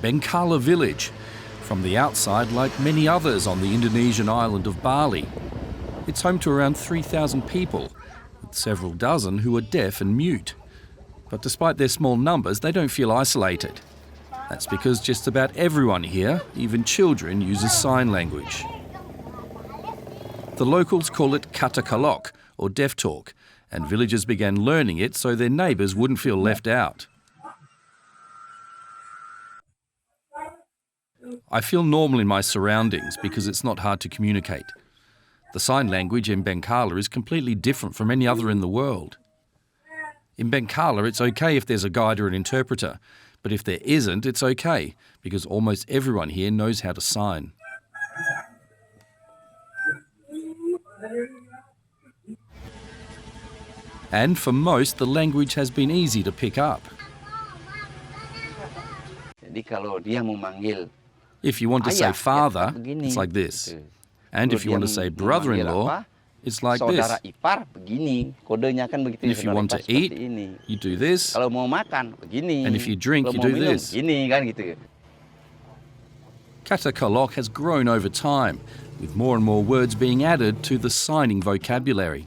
Bangla village, from the outside like many others on the Indonesian island of Bali. It's home to around 3,000 people, with several dozen who are deaf and mute. But despite their small numbers, they don't feel isolated. That's because just about everyone here, even children, uses sign language. The locals call it kata kalok, or deaf talk, and villagers began learning it so their neighbours wouldn't feel left out. I feel normal in my surroundings because it's not hard to communicate. The sign language in Bangla is completely different from any other in the world. In Bangla, it's okay if there's a guide or an interpreter, but if there isn't, it's okay, because almost everyone here knows how to sign. And for most, the language has been easy to pick up. If you want to say father, it's like this. And if you want to say brother-in-law, it's like this. And if you want to eat, you do this. And if you drink, you do this. Kata kalok has grown over time, with more and more words being added to the signing vocabulary.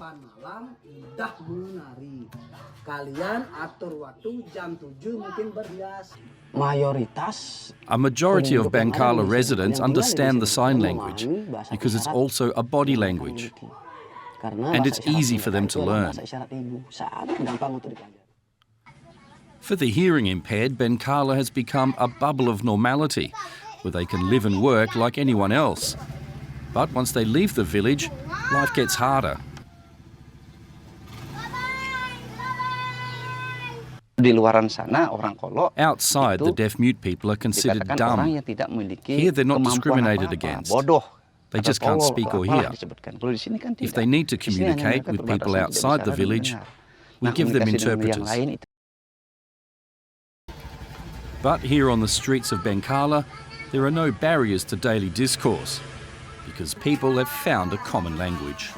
A majority of Bangla residents understand the sign language because it's also a body language. And it's easy for them to learn. For the hearing impaired, Bangla has become a bubble of normality, where they can live and work like anyone else. But once they leave the village, life gets harder. Outside, the deaf-mute people are considered dumb. Here, they're not discriminated against. They just can't speak or hear. If they need to communicate with people outside the village, we give them interpreters. But here on the streets of Bangla, there are no barriers to daily discourse, because people have found a common language.